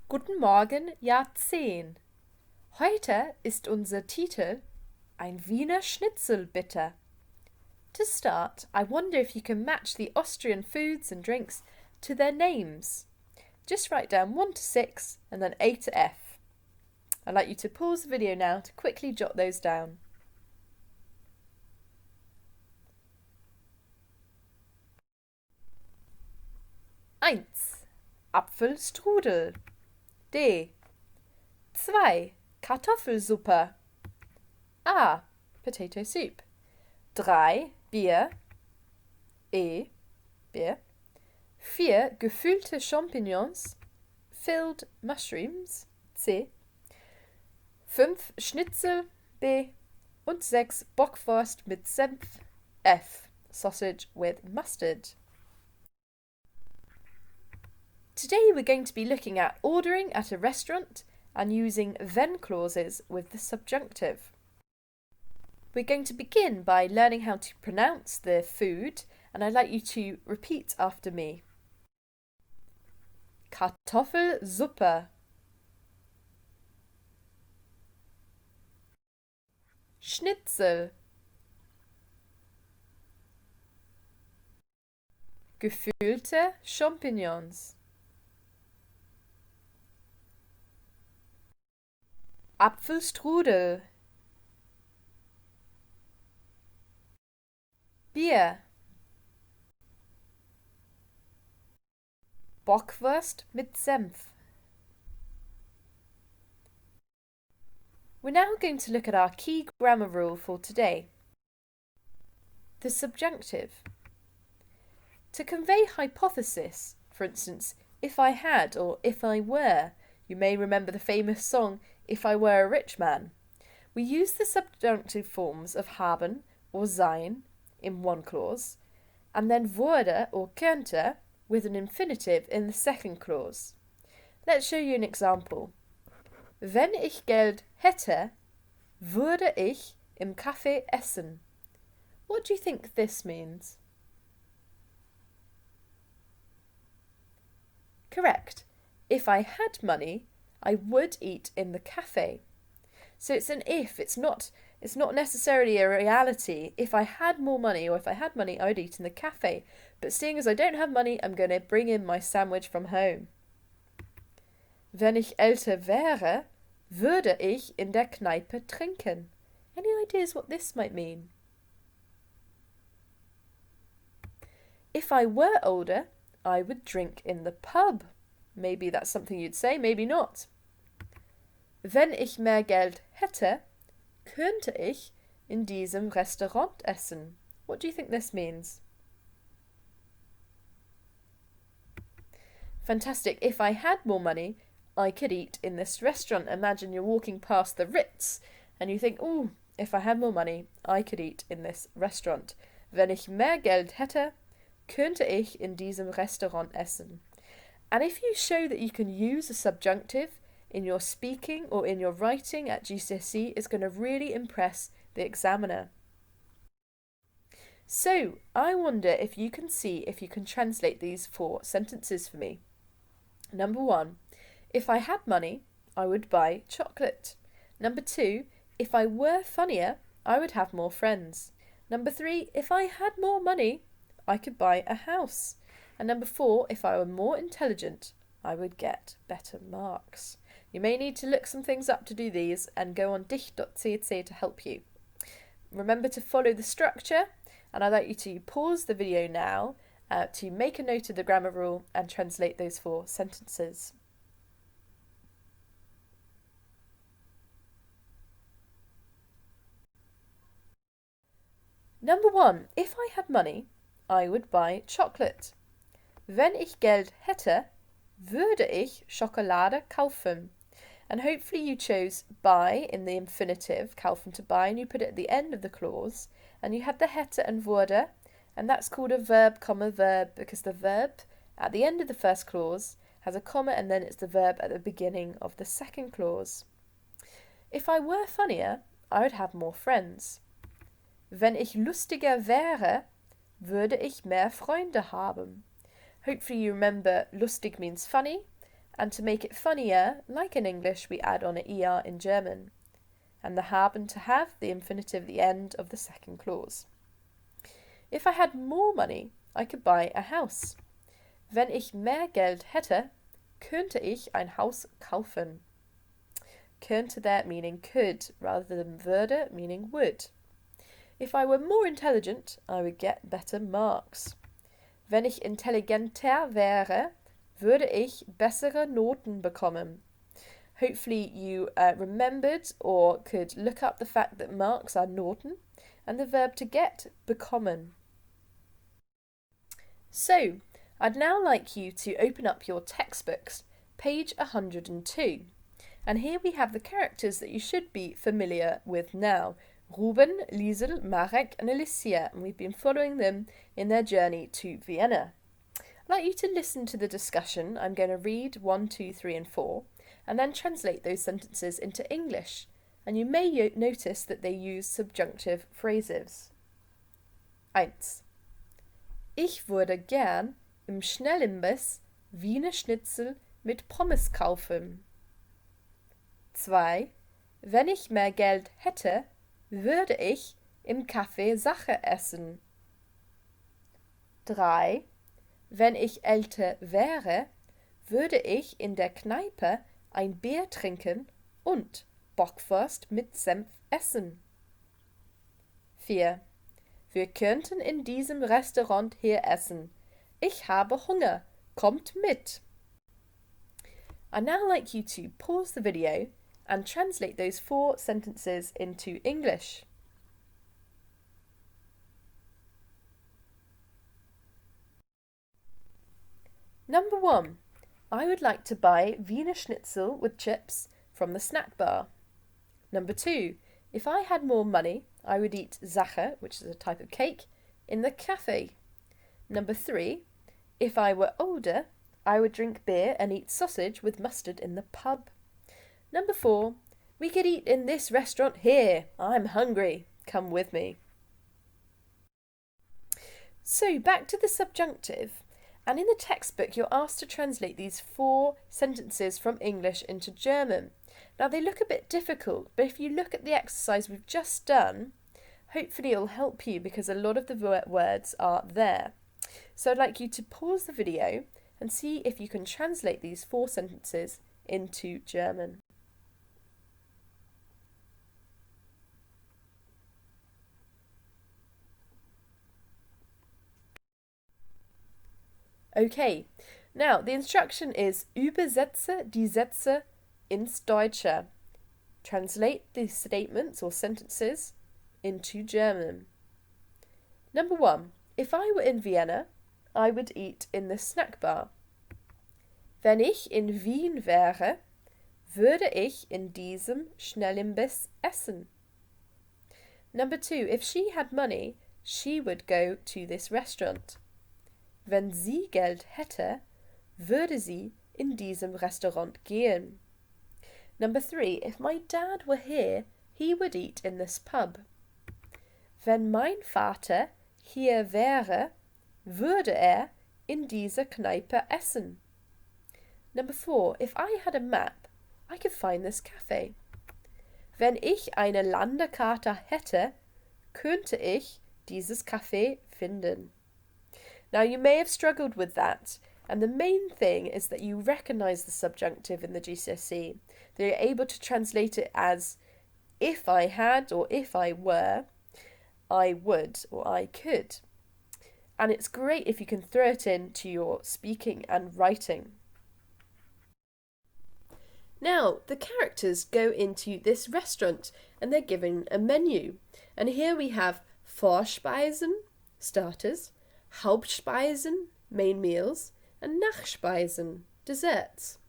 Guten Morgen, Jahr 10. Heute ist unser Titel Ein Wiener Schnitzel, bitte. To start, I wonder if you can match the Austrian foods and drinks to their names. Just write down 1 to 6 and then A to F. I'd like you to pause the video now to quickly jot those down. Eins, Apfelstrudel. D. 2. Kartoffelsuppe. A. Potato soup. 3. Bier. E. Beer. 4. Gefüllte Champignons. Filled mushrooms. C. 5. Schnitzel. B. Und 6. Bockwurst mit Senf. F. Sausage with mustard. Today we're going to be looking at ordering at a restaurant and using wenn clauses with the subjunctive. We're going to begin by learning how to pronounce the food, and I'd like you to repeat after me. Kartoffelsuppe. Schnitzel. Gefüllte Champignons. Apfelstrudel. Bier. Bockwurst mit Senf. We're now going to look at our key grammar rule for today. The subjunctive. To convey hypothesis, for instance, if I had or if I were, you may remember the famous song If I Were a Rich Man. We use the subjunctive forms of haben or sein in one clause, and then wurde or könnte with an infinitive in the second clause. Let's show you an example. Wenn ich Geld hätte, würde ich im Café essen. What do you think this means? Correct. If I had money, I would eat in the cafe. So it's an if, it's not necessarily a reality. If I had more money, or if I had money, I would eat in the cafe. But seeing as I don't have money, I'm going to bring in my sandwich from home. Wenn ich älter wäre, würde ich in der Kneipe trinken. Any ideas what this might mean? If I were older, I would drink in the pub. Maybe that's something you'd say, maybe not. Wenn ich mehr Geld hätte, könnte ich in diesem Restaurant essen. What do you think this means? Fantastic. If I had more money, I could eat in this restaurant. Imagine you're walking past the Ritz and you think, oh, if I had more money, I could eat in this restaurant. Wenn ich mehr Geld hätte, könnte ich in diesem Restaurant essen. And if you show that you can use a subjunctive in your speaking or in your writing at GCSE, it's going to really impress the examiner. So, I wonder if you can see if you can translate these 4 sentences for me. Number 1, if I had money, I would buy chocolate. Number 2, if I were funnier, I would have more friends. Number 3, if I had more money, I could buy a house. And number 4, if I were more intelligent, I would get better marks. You may need to look some things up to do these and go on dich.cc to help you. Remember to follow the structure, and I'd like you to pause the video now to make a note of the grammar rule and translate those 4 sentences. Number 1, if I had money, I would buy chocolate. Wenn ich Geld hätte, würde ich Schokolade kaufen. And hopefully you chose buy in the infinitive, kaufen to buy, and you put it at the end of the clause, and you had the hätte and wurde, and that's called a verb, comma, verb, because the verb at the end of the first clause has a comma and then it's the verb at the beginning of the second clause. If I were funnier, I would have more friends. Wenn ich lustiger wäre, würde ich mehr Freunde haben. Hopefully you remember lustig means funny, And to make it funnier, like in English, we add on an er in German. And the haben to have, the infinitive at the end of the second clause. If I had more money, I could buy a house. Wenn ich mehr Geld hätte, könnte ich ein Haus kaufen. Könnte there meaning could, rather than würde meaning would. If I were more intelligent, I would get better marks. Wenn ich intelligenter wäre, würde ich bessere Noten bekommen. Hopefully you remembered or could look up the fact that marks are Noten and the verb to get, bekommen. So, I'd now like you to open up your textbooks, page 102. And here we have the characters that you should be familiar with now. Ruben, Liesel, Marek and Alicia, and we've been following them in their journey to Vienna. I'd like you to listen to the discussion. I'm going to read 1, 2, 3 and 4 and then translate those sentences into English. And you may notice that they use subjunctive phrases. 1. Ich würde gern im Schnellimbiss Wiener Schnitzel mit Pommes kaufen. 2. Wenn ich mehr Geld hätte, würde ich im Café Sache essen. 3. Wenn ich älter wäre, würde ich in der Kneipe ein Bier trinken und Bockwurst mit Senf essen. 4. Wir könnten in diesem Restaurant hier essen. Ich habe Hunger. Kommt mit. I'd now like you to pause the video and translate those 4 sentences into English. Number 1. I would like to buy Wiener Schnitzel with chips from the snack bar. Number 2. If I had more money, I would eat Sache, which is a type of cake, in the cafe. Number 3. If I were older, I would drink beer and eat sausage with mustard in the pub. Number 4. We could eat in this restaurant here. I'm hungry. Come with me. So back to the subjunctive. And in the textbook, you're asked to translate these 4 sentences from English into German. Now, they look a bit difficult, but if you look at the exercise we've just done, hopefully it'll help you because a lot of the words are there. So I'd like you to pause the video and see if you can translate these 4 sentences into German. Okay, now the instruction is Übersetze die Sätze ins Deutsche. Translate the statements or sentences into German. Number 1. If I were in Vienna, I would eat in the snack bar. Wenn ich in Wien wäre, würde ich in diesem Schnellimbiss essen. Number 2. If she had money, she would go to this restaurant. Wenn sie Geld hätte, würde sie in diesem Restaurant gehen. Number 3. If my dad were here, he would eat in this pub. Wenn mein Vater hier wäre, würde er in dieser Kneipe essen. Number 4. If I had a map, I could find this cafe. Wenn ich eine Landekarte hätte, könnte ich dieses Café finden. Now, you may have struggled with that, and the main thing is that you recognise the subjunctive in the GCSE, that you're able to translate it as if I had or if I were, I would or I could. And it's great if you can throw it into your speaking and writing. Now, the characters go into this restaurant and they're given a menu. And here we have Vorspeisen, starters, Hauptspeisen, main meals, and Nachspeisen, desserts.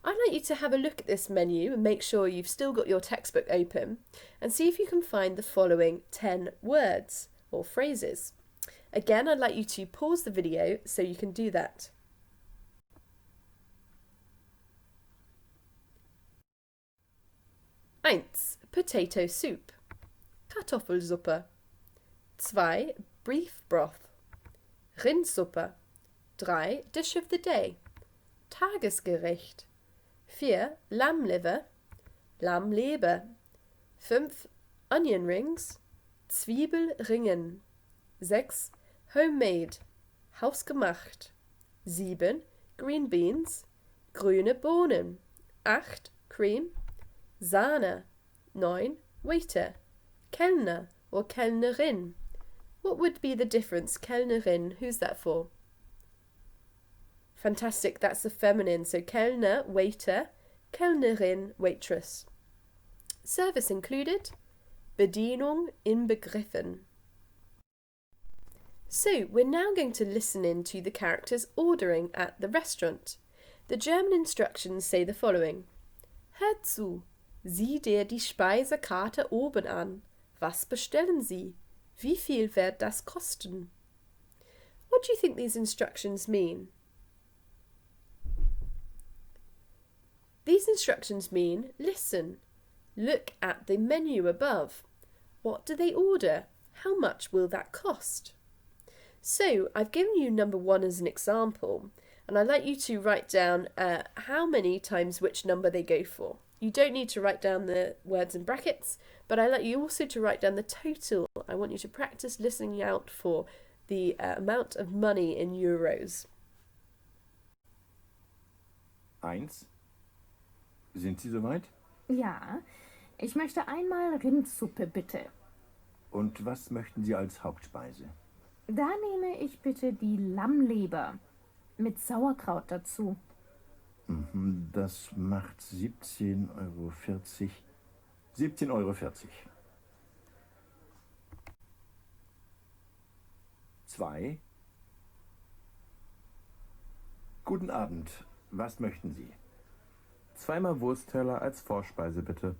I'd like you to have a look at this menu and make sure you've still got your textbook open and see if you can find the following 10 words or phrases. Again, I'd like you to pause the video so you can do that. 1. Potato soup. Kartoffelsuppe. 2. Beef broth. Rindsuppe. 3. Dish of the day. Tagesgericht. 4. Lammliver, Lammleber. 5. Onion rings, Zwiebelringen. 6. Homemade, hausgemacht. 7. Green beans, grüne Bohnen. 8. Cream, Sahne. 9. Waiter, Kellner or Kellnerin. What would be the difference? Kellnerin, who's that for? Fantastic, that's the feminine. So Kellner, waiter, Kellnerin, waitress. Service included, Bedienung inbegriffen. So we're now going to listen in to the characters ordering at the restaurant. The German instructions say the following. Hör zu, sieh dir die Speisekarte oben an. Was bestellen Sie? Wie viel wird das kosten? What do you think these instructions mean? These instructions mean listen, look at the menu above. What do they order? How much will that cost? So I've given you number 1 as an example, and I'd like you to write down how many times which number they go for. You don't need to write down the words in brackets, but I'd like you also to write down the total. I want you to practice listening out for the amount of money in euros. 1. Sind Sie soweit? Ja, ich möchte einmal Rindsuppe, bitte. Und was möchten Sie als Hauptspeise? Da nehme ich bitte die Lammleber mit Sauerkraut dazu. Das macht 17,40 €. 17,40 €. 2. Guten Abend. Was möchten Sie? 2-mal Wurstteller als Vorspeise, bitte.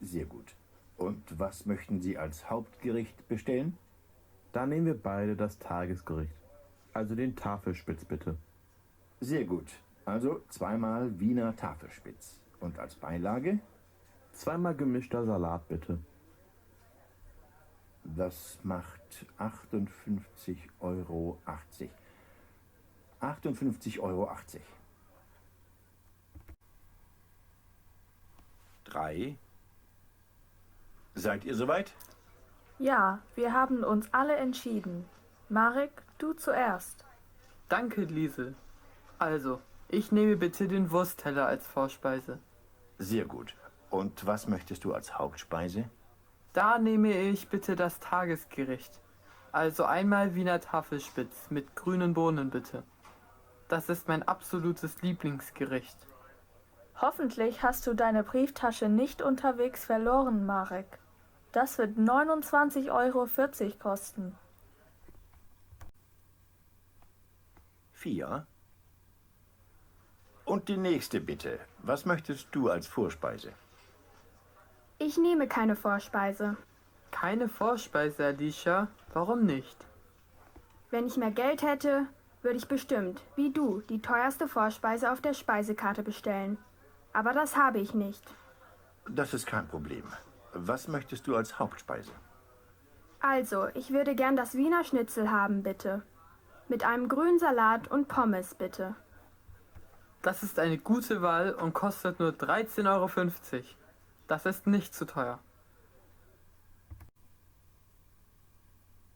Sehr gut. Und was möchten Sie als Hauptgericht bestellen? Da nehmen wir beide das Tagesgericht. Also den Tafelspitz, bitte. Sehr gut. Also 2-mal Wiener Tafelspitz. Und als Beilage? 2-mal gemischter Salat, bitte. Das macht 58,80 €. 58,80 €. 3. Seid ihr soweit? Ja, wir haben uns alle entschieden. Marek, du zuerst. Danke, Liesel. Also, ich nehme bitte den Wurstteller als Vorspeise. Sehr gut. Und was möchtest du als Hauptspeise? Da nehme ich bitte das Tagesgericht. Also einmal Wiener Tafelspitz mit grünen Bohnen, bitte. Das ist mein absolutes Lieblingsgericht. Hoffentlich hast du deine Brieftasche nicht unterwegs verloren, Marek. Das wird 29,40 € kosten. 4. Und die nächste bitte. Was möchtest du als Vorspeise? Ich nehme keine Vorspeise. Keine Vorspeise, Alicia? Warum nicht? Wenn ich mehr Geld hätte, würde ich bestimmt, wie du, die teuerste Vorspeise auf der Speisekarte bestellen. Aber das habe ich nicht. Das ist kein Problem. Was möchtest du als Hauptspeise? Also, ich würde gern das Wiener Schnitzel haben, bitte. Mit einem grünen Salat und Pommes, bitte. Das ist eine gute Wahl und kostet nur 13,50 €. Das ist nicht zu teuer.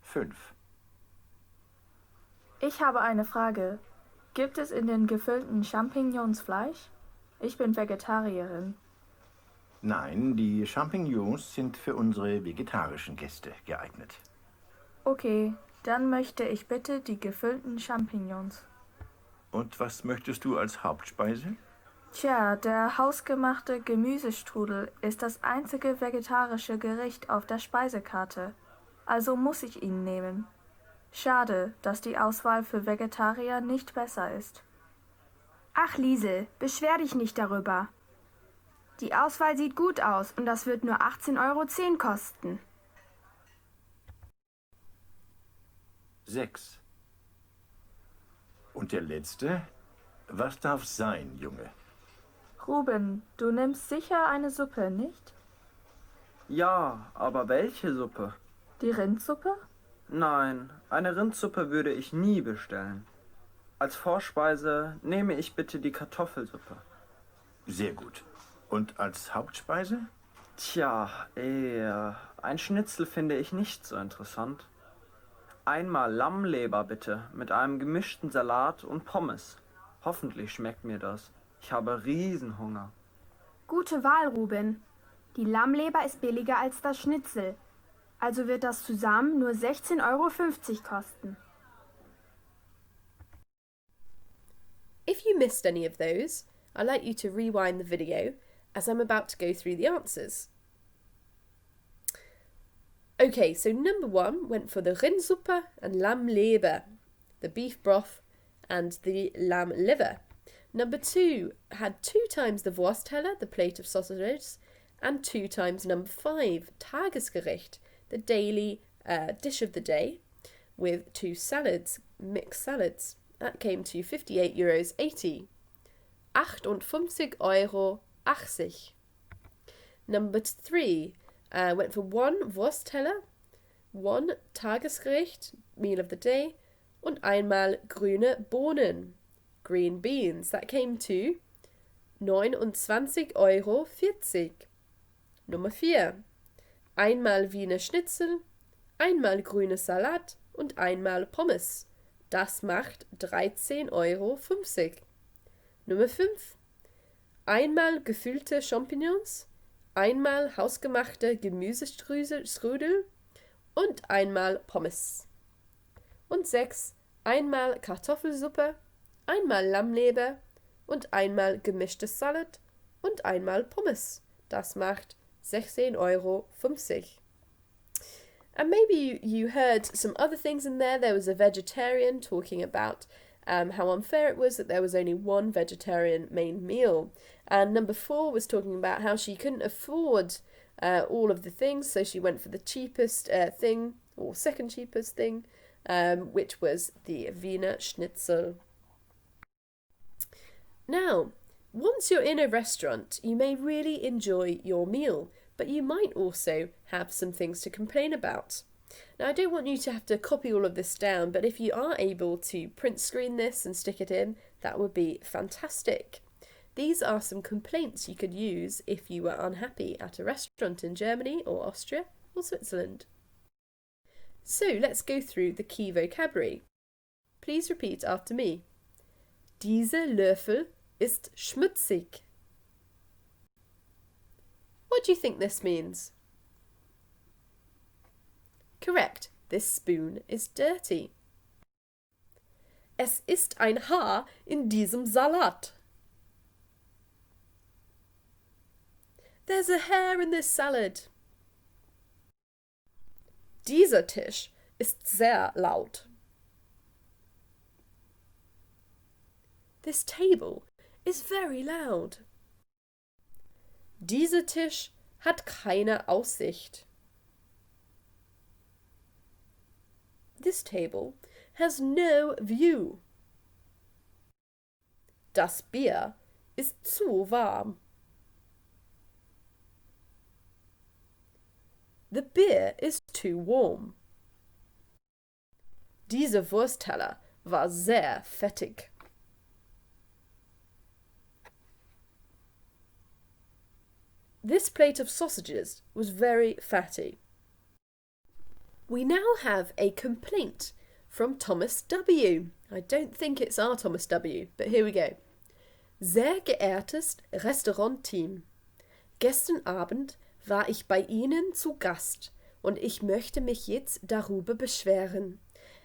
5. Ich habe eine Frage. Gibt es in den gefüllten Champignons Fleisch? Ich bin Vegetarierin. Nein, die Champignons sind für unsere vegetarischen Gäste geeignet. Okay, dann möchte ich bitte die gefüllten Champignons. Und was möchtest du als Hauptspeise? Tja, der hausgemachte Gemüsestrudel ist das einzige vegetarische Gericht auf der Speisekarte. Also muss ich ihn nehmen. Schade, dass die Auswahl für Vegetarier nicht besser ist. Ach, Liesel, beschwer dich nicht darüber. Die Auswahl sieht gut aus und das wird nur 18,10 € kosten. 6. Und der letzte? Was darf's sein, Junge? Ruben, du nimmst sicher eine Suppe, nicht? Ja, aber welche Suppe? Die Rindsuppe? Nein, eine Rindsuppe würde ich nie bestellen. Als Vorspeise nehme ich bitte die Kartoffelsuppe. Sehr gut. Und als Hauptspeise? Tja, ein Schnitzel finde ich nicht so interessant. Einmal Lammleber bitte, mit einem gemischten Salat und Pommes. Hoffentlich schmeckt mir das. Ich habe Riesenhunger. Gute Wahl, Ruben. Die Lammleber ist billiger als das Schnitzel. Also wird das zusammen nur 16,50 € kosten. If you missed any of those, I'd like you to rewind the video as I'm about to go through the answers. Okay, so number 1 went for the Rindsuppe and Lammleber, the beef broth and the lamb liver. Number 2 had 2 times the Wurstteller, the plate of sausages, and 2 times number 5, Tagesgericht, the daily dish of the day, with 2 salads, mixed salads. That came to €58.80. 58,80 €. Number 3 went for 1 Wurstteller, 1 Tagesgericht, meal of the day, und einmal grüne Bohnen, green beans. That came to €29,40. Nummer 4. Einmal Wiener Schnitzel, einmal grüner Salat und einmal Pommes. Das macht €13,50. Nummer 5. Einmal gefüllte Champignons, einmal hausgemachte Gemüsestrudel und einmal Pommes. Und 6. Einmal Kartoffelsuppe, einmal Lammleber und einmal gemischtes Salat und einmal Pommes. Das macht €16,50. And maybe you heard some other things in there. There was a vegetarian talking about how unfair it was that there was only one vegetarian main meal. And number 4 was talking about how she couldn't afford all of the things, so she went for the cheapest thing, or second cheapest thing, which was the Wiener Schnitzel. Now, once you're in a restaurant, you may really enjoy your meal, but you might also have some things to complain about. Now, I don't want you to have to copy all of this down, but if you are able to print screen this and stick it in, that would be fantastic. These are some complaints you could use if you were unhappy at a restaurant in Germany or Austria or Switzerland. So let's go through the key vocabulary. Please repeat after me. Dieser Löffel ist schmutzig. What do you think this means? Correct, this spoon is dirty. Es ist ein Haar in diesem Salat. There's a hair in this salad. Dieser Tisch ist sehr laut. This table is very loud. Dieser Tisch hat keine Aussicht. This table has no view. Das Bier ist zu warm. The beer is too warm. Dieser Wurstteller war sehr fettig. This plate of sausages was very fatty. We now have a complaint from Thomas W. I don't think it's our Thomas W., but here we go. Sehr geehrtes Restaurantteam, gestern Abend war ich bei Ihnen zu Gast und ich möchte mich jetzt darüber beschweren.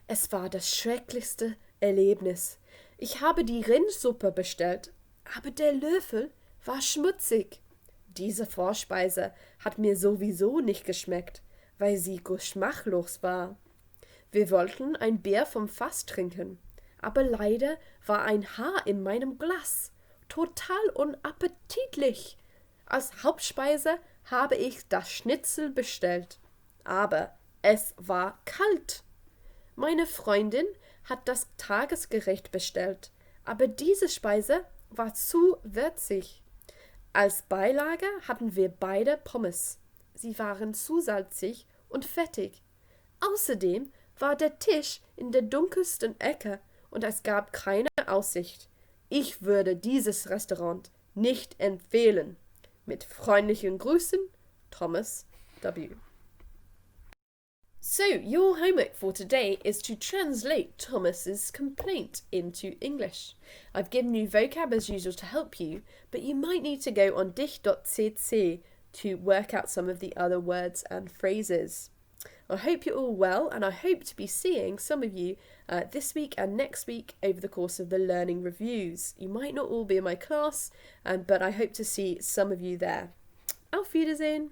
Es war das schrecklichste Erlebnis. Ich habe die Rindsuppe bestellt, aber der Löffel war schmutzig. Diese Vorspeise hat mir sowieso nicht geschmeckt, weil sie geschmacklos war. Wir wollten ein Bier vom Fass trinken, aber leider war ein Haar in meinem Glas. Total unappetitlich. Als Hauptspeise habe ich das Schnitzel bestellt, aber es war kalt. Meine Freundin hat das Tagesgericht bestellt, aber diese Speise war zu würzig. Als Beilage hatten wir beide Pommes. Sie waren zu salzig und fettig. Außerdem war der Tisch in der dunkelsten Ecke und es gab keine Aussicht. Ich würde dieses Restaurant nicht empfehlen. Mit freundlichen Grüßen, Thomas W. So, your homework for today is to translate Thomas's complaint into English. I've given you vocab as usual to help you, but you might need to go on dich.cc to work out some of the other words and phrases. I hope you're all well, and I hope to be seeing some of you this week and next week over the course of the learning reviews. You might not all be in my class, but I hope to see some of you there. Auf Wiedersehen!